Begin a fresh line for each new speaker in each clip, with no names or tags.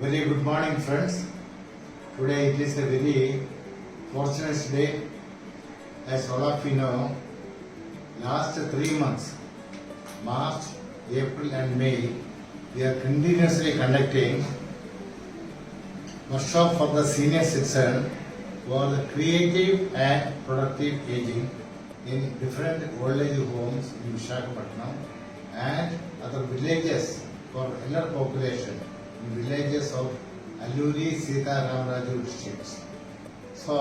Very good morning, friends. Today it is a very fortunate day. As all of you know, last 3 months, March, April and May, we are continuously conducting workshop for the senior citizen for the creative and productive aging in different old age homes in Visakhapatnam and other villages for elder population in villages of Alluri, Sita Ramaraju districts. So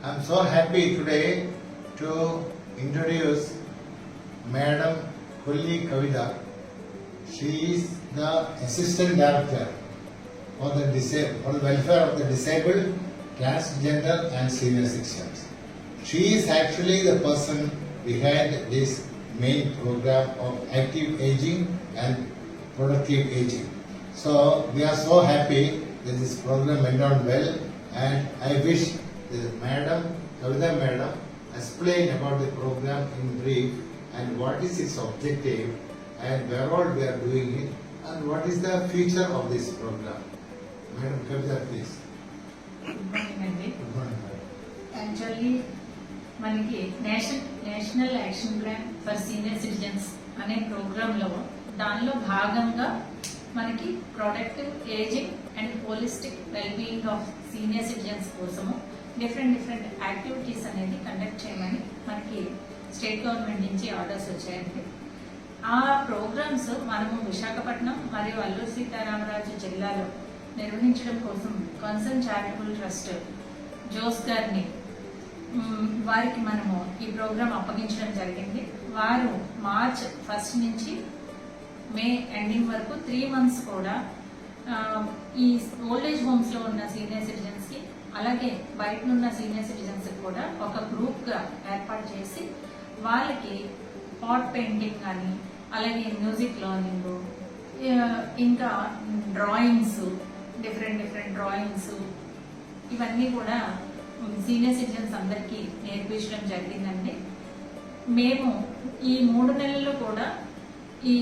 I am so happy today to introduce Madam Kolli Kavita. She is the Assistant Director for the welfare of the disabled, transgender and senior citizens. She is actually the person behind this main program of active aging and productive aging. So we are so happy that this program went on well, and I wish the Kavita Madam explain about the program in brief and what is its objective and where all we are doing it and what is the future of this program. Madam Kavita, please.
Good morning, Andy.
Good morning, madam.
Actually మనకి national action plan for senior citizens అనే ప్రోగ్రాంలో దానిలో భాగంగా మనకి productive ageing and holistic wellbeing of senior citizens కోసము different activities అనేది conduct చేయమని మనకి స్టేట్ గవర్నమెంట్ నుంచి ఆర్డర్స్ వచ్చాయండి. ఆ ప్రోగ్రామ్స్ మనము విశాఖపట్నం మరియు అల్లూరు సీతారామరాజు జిల్లాలో నిర్వహించడం కోసం కన్సర్న్ చారిటబుల్ ట్రస్ట్ జోస్ గారిని వారికి మనము ఈ ప్రోగ్రాం అప్పగించడం జరిగింది. వారు మార్చ్ 1 నుంచి మే ఎండింగ్ వరకు 3 months కూడా ఈ ఓల్డ్ ఏజ్ హోమ్స్ లో ఉన్న సీనియర్ సిటిజన్స్ కి అలాగే బయట ఉన్న సీనియర్ సిటిజన్స్ కూడా ఒక గ్రూప్ గా ఏర్పాటు చేసి వాళ్ళకి పాట్ పెయింటింగ్ కానీ అలాగే మ్యూజిక్ లర్నింగ్ ఇంకా డ్రాయింగ్స్ డిఫరెంట్ డ్రాయింగ్స్ ఇవన్నీ కూడా సీనియర్ సిటిజన్స్ అందరికీ నేర్పించడం జరిగిందండి. మేము ఈ 3 నెలల్లో కూడా ఈ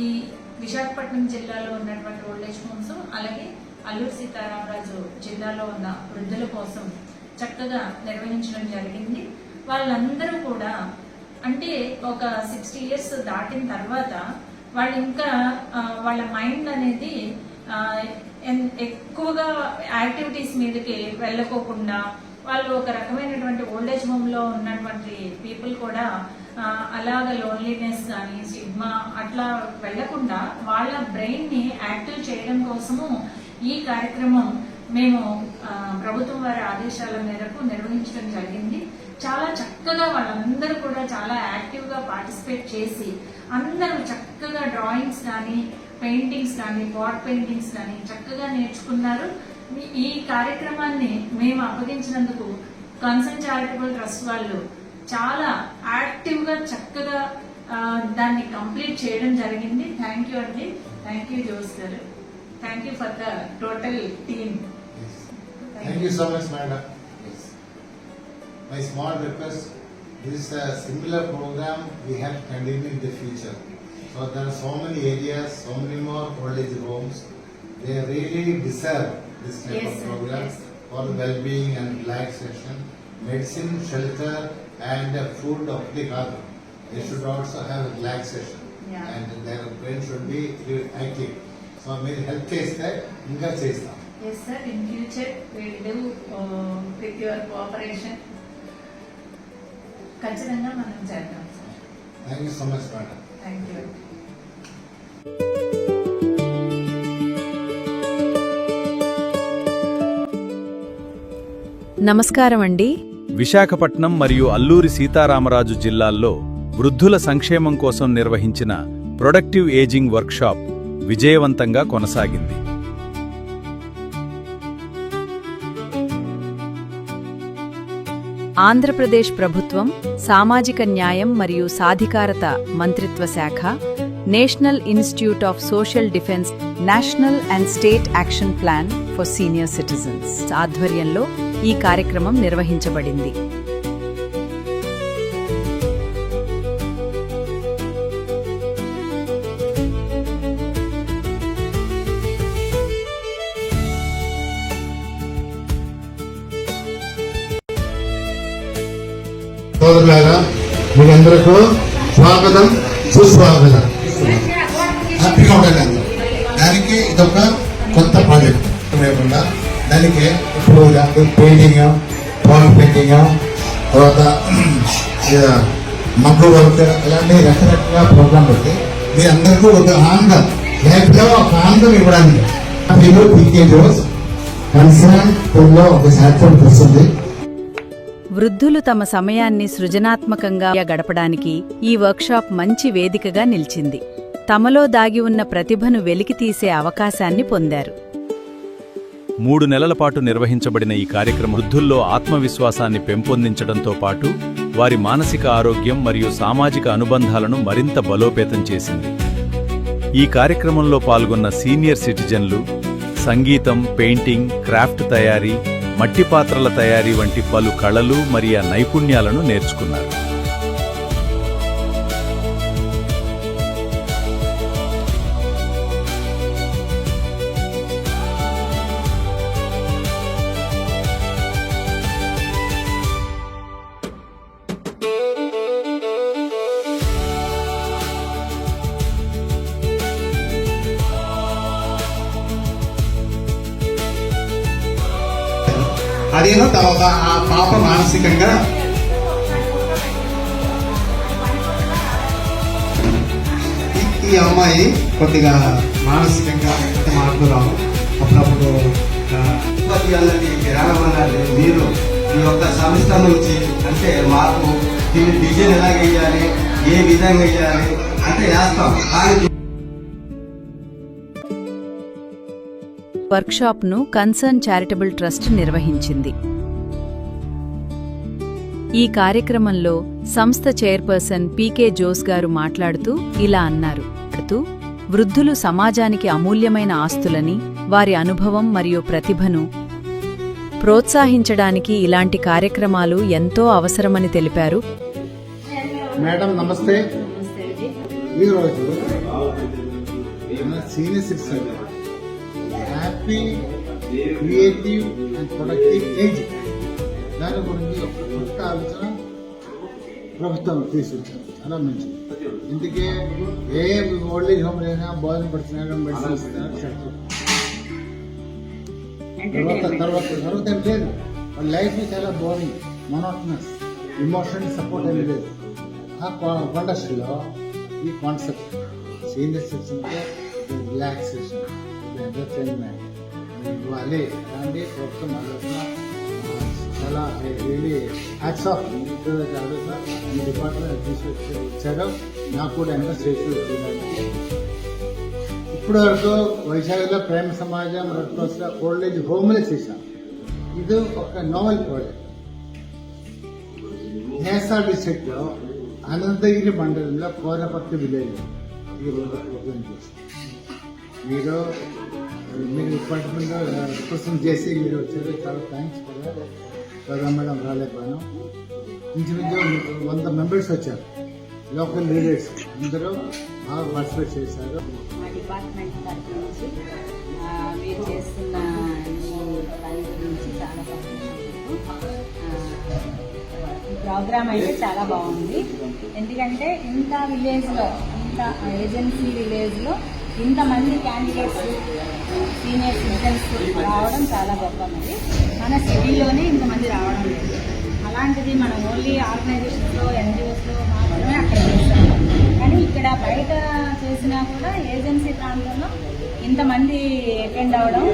విశాఖపట్నం జిల్లాలో ఉన్నటువంటి ఓల్డ్ ఏజ్ హోమ్స్ అలాగే అల్లూరు సీతారామరాజు జిల్లాలో ఉన్న వృద్ధుల కోసం చక్కగా నిర్వహించడం జరిగింది. వాళ్ళందరూ కూడా అంటే ఒక 60 years దాటిన తర్వాత వాళ్ళు ఇంకా వాళ్ళ మైండ్ అనేది ఎక్కువగా యాక్టివిటీస్ మీదకి వెళ్ళకోకుండా వాళ్ళు ఒక రకమైనటువంటి ఓల్డ్ ఏజ్ హోమ్ లో ఉన్నటువంటి పీపుల్ కూడా అలాగ లోన్లీనెస్ కానీ స్టిగ్మా అట్లా వెళ్లకుండా వాళ్ళ బ్రెయిన్ ని యాక్టివ్ చేయడం కోసము ఈ కార్యక్రమం మేము ప్రభుత్వం వారి ఆదేశాల మేరకు నిర్వహించడం జరిగింది. చాలా చక్కగా వాళ్ళందరూ కూడా చాలా యాక్టివ్ గా పార్టిసిపేట్ చేసి అందరూ చక్కగా డ్రాయింగ్స్ కానీ పెయింటింగ్స్ కానీ పాట్ పెయింటింగ్స్ కానీ చక్కగా నేర్చుకున్నారు. ఈ కార్యక్రమాన్ని మేము అప్పగించినందుకు కన్సర్న్ చారిటబుల్ ట్రస్ట్ వాళ్ళు చాలా యాక్టివ్ గా చక్కగా దాన్ని కంప్లీట్ చేయడం జరిగింది. థ్యాంక్ యూ అండి. థ్యాంక్ యూ జోస్ గారు. Thank you for the total team.
Thank you so much, madam. Yes. My small request, this is a similar program we have to continue in the future. So there are so many areas, so many more old age homes. They really deserve this type
Yes,
of
sir.
program
Yes.
for well-being and relaxation, medicine, shelter, and food of the garden. They
Yes.
should also have relaxation,
Yeah.
and their brain should be active. So మీరు help చేస్తే ఇంకా చేస్తాం.
Yes, sir. In future, we will do with your cooperation. ఖచ్చితంగా మనం చేద్దాం sir.
Thank you so much, madam.
Thank you.
నమస్కారం అండి.
విశాఖపట్నం మరియు అల్లూరి సీతారామరాజు జిల్లాల్లో వృద్ధుల సంక్షేమం కోసం నిర్వహించిన ప్రొడక్టివ్ ఏజింగ్ వర్క్షాప్ విజయవంతంగా కొనసాగింది.
ఆంధ్రప్రదేశ్ ప్రభుత్వం సామాజిక న్యాయం మరియు సాధికారత మంత్రిత్వ శాఖ, national institute of social defence, national and state action plan for senior citizens ఆధ్వర్యంలో ఈ కార్యక్రమం నిర్వహించబడింది.
సోదరులారా, మీరందరికీ స్వాగతం, సుస్వాగతం. హ్యాపీగా ఉండాలి అందరూ. దానికి ఇదొక కొత్త ప్రాజెక్ట్ లేకుండా దానికి ఇప్పుడు పెయింటింగ్, పవర్ పెయింటింగ్, తర్వాత మగ్గు వర్క్, ఇలాంటి రకరకాల ప్రోగ్రామ్ పెట్టి మీ అందరికీ ఒక ఆనందం, లైఫ్లో ఒక ఆనందం ఇవ్వడానికి మీరు పీకే జోస్ కన్సర్న్ లో ఒక శాస్త్రం వస్తుంది.
వృద్ధులు తమ సమయాన్ని సృజనాత్మకంగా గడపడానికి ఈ వర్క్షాప్ మంచి వేదికగా నిలిచింది. తమలో దాగి ఉన్న ప్రతిభను వెలికితీసే అవకాశాన్ని పొందారు.
3 నెలల పాటు నిర్వహించబడిన ఈ కార్యక్రమం వృద్ధుల్లో ఆత్మవిశ్వాసాన్ని పెంపొందించడంతో పాటు వారి మానసిక ఆరోగ్యం మరియు సామాజిక అనుబంధాలను మరింత బలోపేతం చేసింది. ఈ కార్యక్రమంలో పాల్గొన్న సీనియర్ సిటిజన్లు సంగీతం, పెయింటింగ్, క్రాఫ్ట్ తయారీ, మట్టి పాత్రల తయారీ వంటి పలు కళలు మరియు నైపుణ్యాలను నేర్చుకున్నారు.
అదేనో తర్వాత ఆ పాప మానసికంగా ఈ అమ్మాయి కొద్దిగా మానసికంగా మార్పులు రావు. అప్పుడప్పుడు మీరు ఈ యొక్క సంస్థ నుంచి అంటే మాకు దీన్ని డిజైన్ ఎలా వేయాలి, ఏ విధంగా వేయాలి అంటే వేస్తాం. కానీ
వర్క్షాప్ను కన్సర్న్ చారిటబుల్ ట్రస్ట్ నిర్వహించింది. ఈ కార్యక్రమంలో సంస్థ చైర్పర్సన్ పీకే జోస్ గారు మాట్లాడుతూ ఇలా అన్నారు. వృద్ధులు సమాజానికి అమూల్యమైన ఆస్తులని, వారి అనుభవం మరియు ప్రతిభను ప్రోత్సహించడానికి ఇలాంటి కార్యక్రమాలు ఎంతో అవసరమని తెలిపారు.
మేడం నమస్తే. ఈరోజు senior citizen happy, creative and productive age, దాని గురించి ఒక కొత్త ఆలోచన ప్రభుత్వం తీసుకొచ్చారు. చాలా మంచిది. ఇందుకే ఏ ఓల్డ్ ఏజ్ హోమ్ అయినా భోజనం పెడుతున్నారు, మెడిసిన్ ఇస్తున్నారు, తర్వాత ఏం లేదు. వాళ్ళ లైఫ్ చాలా బోరింగ్, మొనోటనస్, ఇమోషనల్ సపోర్ట్ ఏమి లేదు. ఆ కాంటెస్ట్లో ఈ కాన్సెప్ట్ సీనియర్ సిటిజన్కి రిలాక్సేషన్, ఎంటర్టైన్మెంట్ ఇవ్వాలి. దాన్ని ప్రభుత్వం ఆలోచన చాలా రియలీ హ్యాట్స్ ఆఫ్ ఆలోచన ఈ డిపార్ట్మెంట్ తీసుకొచ్చారు. నాకు కూడా ఎంతో చేసి ఇప్పటి వరకు వైజాగ్లో ప్రేమ సమాజం, రెడ్ క్రాస్లో ఓల్డ్ ఏజ్ హోమ్లే చేశాం. ఇది ఒక నోవెల్ ప్రాజెక్ట్. నేసార్ డిస్ట్రిక్ట్లో అనంతగిరి మండలంలో కోరపర్తి విలేజ్ ఈ రోజు ప్రోగ్రాం చేశాం. మీరు డిపార్ట్మెంట్లో రిప్రజెంట్ చేసి మీరు వచ్చారు, చాలా థ్యాంక్స్. ప్రధాన మేడం రాలేకపోయాను. ఇంచుమించు 100 మెంబర్స్ వచ్చారు. లోకల్ లీడర్స్ అందరూ బాగా పార్టిసిపేట్ చేశారు.
మా డిపార్ట్మెంట్ తరఫు నుంచి మీరు చేస్తున్న దాని గురించి చాలా ఈ ప్రోగ్రామ్ అయితే చాలా బాగుంది. ఎందుకంటే ఇంత విలేజ్లో, ఇంత ఏజెన్సీ విలేజ్లో ఇంతమంది క్యాండిడేట్స్, సీనియర్ సిటిజన్స్ రావడం చాలా గొప్ప. మరి మన సిటీలోనే ఇంతమంది రావడం లేదు. అలాంటిది మనం ఓన్లీ ఆర్గనైజేషన్స్లో, ఎన్జిఓస్లో మాత్రమే అక్కడ చేస్తాము. కానీ ఇక్కడ బయట చేసినా కూడా ఏజెన్సీ ప్రాంతంలో ఇంతమంది అటెండ్ అవ్వడం,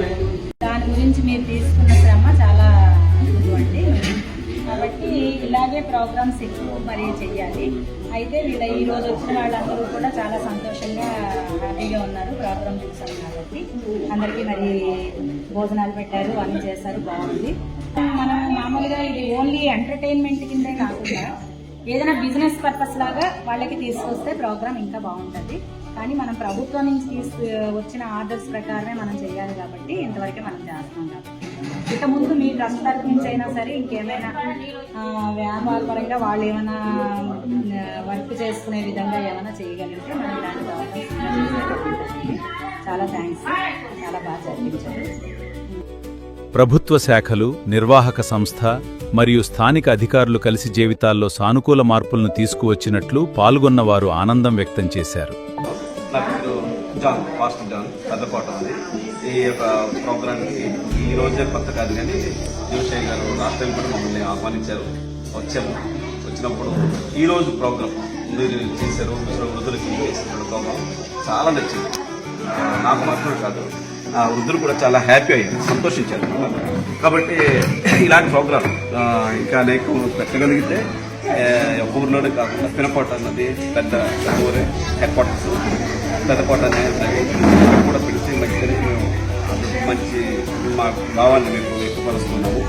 దాని గురించి మీరు తీసుకున్న శ్రమ చాలా ఇటువంటి. కాబట్టి ఇలాగే ప్రోగ్రామ్స్ ఎక్కువ మరి చెయ్యాలి. అయితే ఈ రోజు వచ్చిన వాళ్ళందరూ కూడా చాలా సంతోషంగా, హ్యాపీగా ఉన్నారు. ప్రోగ్రామ్ చూసాం కాబట్టి అందరికీ మరి భోజనాలు పెట్టారు, అన్నీ చేశారు, బాగుంది. మనం మామూలుగా ఇది ఓన్లీ ఎంటర్టైన్మెంట్ కిందే కాకుండా ఏదైనా బిజినెస్ పర్పస్ లాగా వాళ్ళకి తీసుకొస్తే ప్రోగ్రామ్ ఇంకా బాగుంటుంది. కానీ మనం ప్రభుత్వం నుంచి వచ్చిన ఆర్డర్స్ ప్రకారమే మనం చేయాలి కాబట్టి ఇంతవరకే మనం చేస్తాం. కాబట్టి ఇక ముందు మీ ట్రస్ట్ తరఫు నుంచి అయినా సరే ఇంకేమైనా వ్యాపార పరంగా వాళ్ళు ఏమైనా వర్క్ చేసుకునే విధంగా ఏమైనా చేయగలిగితే మనం దాని ద్వారా చాలా థ్యాంక్స్. చాలా బాగా జరిపించారు.
ప్రభుత్వ శాఖలు, నిర్వాహక సంస్థ మరియు స్థానిక అధికారులు కలిసి జీవితాల్లో సానుకూల మార్పులను తీసుకువచ్చినట్లు పాల్గొన్నవారు ఆనందం వ్యక్తం చేశారు.
నా పేరు జాన్, పాస్టర్ జాన్, పెద్దకోట ఉంది. ఈ యొక్క ప్రోగ్రాంకి ఈ రోజే కొత్త కాదు కానీ జోషయ్య గారు లాస్ట్ టైం కూడా మమ్మల్ని ఆహ్వానించారు. వచ్చినప్పుడు ఈరోజు ప్రోగ్రాం మీరు చేశారు, వృద్ధులకి చేసిన ప్రోగ్రాం చాలా నచ్చింది. నాకు మాత్రమే కాదు, ఆ వృద్ధులు కూడా చాలా హ్యాపీ అయ్యారు, సంతోషించారు. కాబట్టి ఇలాంటి ప్రోగ్రాం ఇంకా అనేక పెట్టగలిగితే ఊర్లోనే కాకుండా పినకోట అన్నది పెద్ద ఊరే హెడ్ క్వార్టర్స్, పెద్దకోట అనేది కూడా పిలిచి మంచి మా భావాన్ని మేము వ్యక్తపరుస్తున్నాము.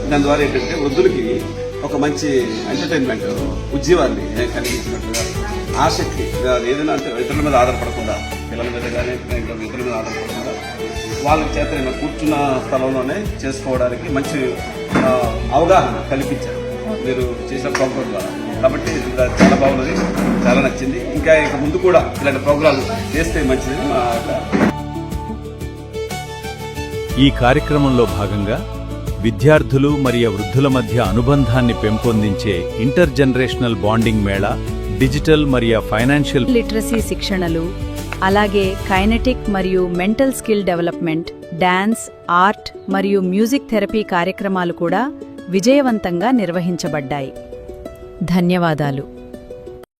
దాని ద్వారా ఏంటంటే వృద్ధులకి ఒక మంచి ఎంటర్టైన్మెంట్ ఉద్యోగాన్ని కలిగించినట్టుగా ఆసక్తి ఏదైనా అంటే ఇతరుల మీద ఆధారపడకుండా, పిల్లల మీద కానీ ఇంకా ఇతరుల మీద ఆధారపడకుండా వాళ్ళ చేత నేను కూర్చున్న స్థలంలోనే చేసుకోవడానికి మంచి అవగాహన కల్పించారు మీరు చేసిన ప్రోగ్రాం ద్వారా. కాబట్టి ఇది చాలా బాగున్నది, చాలా నచ్చింది. ఇంకా ముందు కూడా ఇలాంటి ప్రోగ్రాంలు చేస్తే మంచిది.
ఈ కార్యక్రమంలో భాగంగా విద్యార్థులు మరియు వృద్ధుల మధ్య అనుబంధాన్ని పెంపొందించే inter generational bonding Mela, digital మరియు ఫైనాన్షియల్
లిటరసీ శిక్షణలు, అలాగే కైనెటిక్ మరియు mental skill development, dance, art మరియు మ్యూజిక్ థెరపీ కార్యక్రమాలు కూడా విజయవంతంగా నిర్వహించబడ్డాయి. ధన్యవాదాలు.